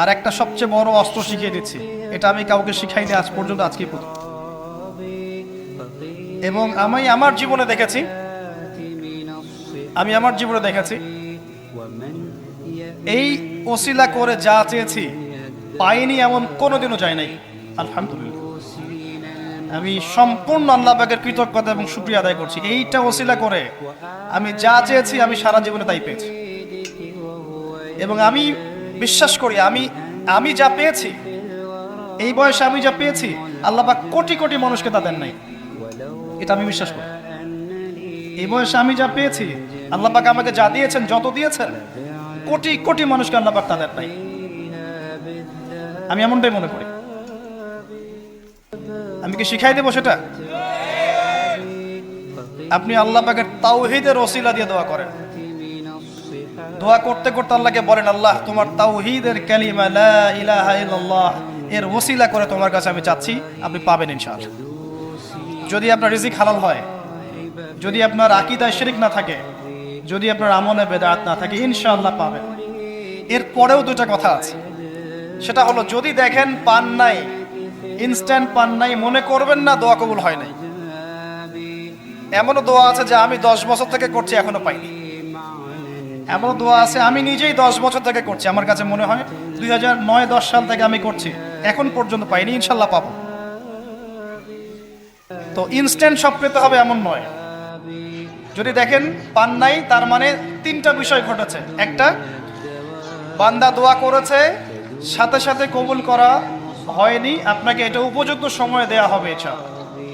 আর একটা সবচেয়ে বড় অস্ত্র শিখিয়ে দিচ্ছি, এটা আমি কাউকে শিখাইনি আজ পর্যন্ত, আজকেই প্রথম। এবং আমি আমার জীবনে দেখেছি, এই ওসিলা করে যা চেয়েছি পাইনি এমন কোনোদিনও যায় নাই। আলহামদুলিল্লাহ, আমি সম্পূর্ণ আল্লাহ পাকের কৃতজ্ঞতা এবং শুকরিয়া আদায় করছি। এইটা ওসিলা করে আমি যা চেয়েছি আমি সারা জীবনে তাই পেয়েছি। এবং আমি বিশ্বাস করি আমি যা পেয়েছি, এই বয়সে আমি যা পেয়েছি, আল্লাহ পাক কোটি কোটি মানুষকে তা দেন নাই। এটা আমি বিশ্বাস করি। এই বয়সে আমি যা পেয়েছি, আল্লাহ পাক আমাকে যা দিয়েছেন, যত দিয়েছেন, কোটি কোটি মানুষকে আল্লাহ পাক তা দেন নাই। আমি এমনটাই মনে করি। আমি কি শিখাই দেবো সেটা? আপনি আল্লাহ পাকের তাওহীদের ওসিলা দিয়ে দোয়া করেন। দোয়া করতে করতে আল্লাহকে বলেন, আল্লাহ তোমার তাওহীদের কালিমা লা ইলাহা ইল্লাল্লাহ এর ওসিলা করে তোমার কাছে আমি চাচ্ছি, আপনি পাবেন ইনশাআল্লাহ। যদি আপনার রিজিক হালাল হয়, যদি আপনার আকীদায় শিরক না থাকে, যদি আপনার আমলে বেদাত না থাকে, ইনশাআল্লাহ পাবেন। এর পরেও দুটো কথা আছে, সেটা হলো যদি দেখেন পান নাই, ইনস্ট্যান্ট পান নাই, মনে করবেন না দোয়া কবুল হয় নাই। এমনও দোয়া আছে যে আমি 10 বছর থেকে করছি এখনো পাইনি। এমন দোয়া আছে আমি নিজেই 10 বছর থেকে করছি, আমার কাছে মনে হয় 2009-10 সাল থেকে আমি করছি, এখন পর্যন্ত পাইনি, ইনশাল্লাহ পাবো। তো ইনস্ট্যান্ট সব পেতে হবে এমন নয়। যদি দেখেন পান নাই, তার মানে 3টা বিষয় ঘটেছে। একটা, বান্দা দোয়া করেছে, সাথে সাথে কবুল করা হয়নি, আপনাকে এটা উপযুক্ত সময় দেয়া হবে ইনশাআল্লাহ।